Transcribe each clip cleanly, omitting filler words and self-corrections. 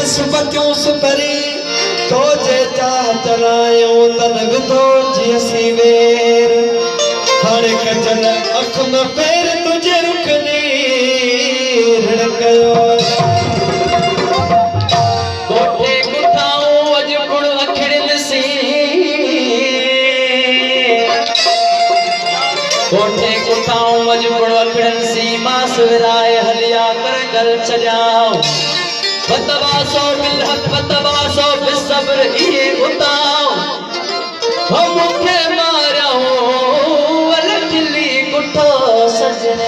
निस्बतों सुपरी तो जे चाहत लायो तन विधो जियसी वेर हाणे कजन अख में पैर तुझे रुकनी ऋण कयो कोठे कुठाऊं अज गुण अखड़िन सी कोठे कुठाऊं अज गुण अखड़िन सी मास विराए हलिया कर गल छजाऊं बतवासो बिलहक बतवासो बिसब्र इए उताऊं हम मुखे माराऊं वलखली कुठो सजने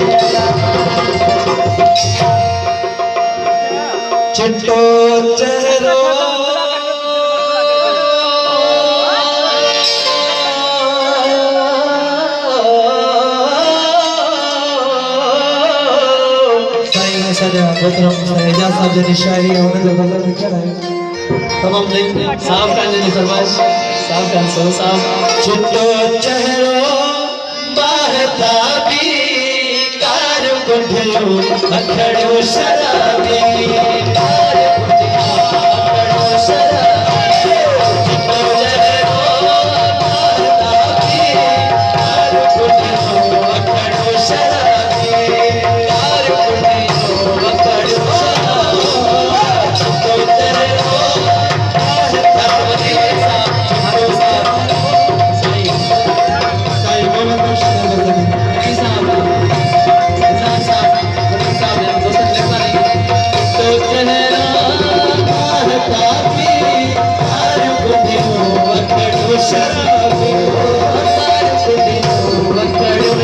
चिट्टो चेहरो एजाज साहब जी शायरी है उन्हें गजल लिखा है तमाम नहीं साहब का जी फरमाइश साहब का सो साहब चिट्टो चेहरो बाहता भी कार कुठियो अखड़ो शराबी कार कुठियो अखड़ो शराबी चिट्टो चेहरो बाहता भी कार कुठियो अखड़ो शराबी कार कुठियो अखड़ो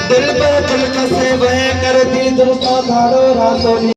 दिल पर दिल कसे वह करती दुर्सा धारो रातों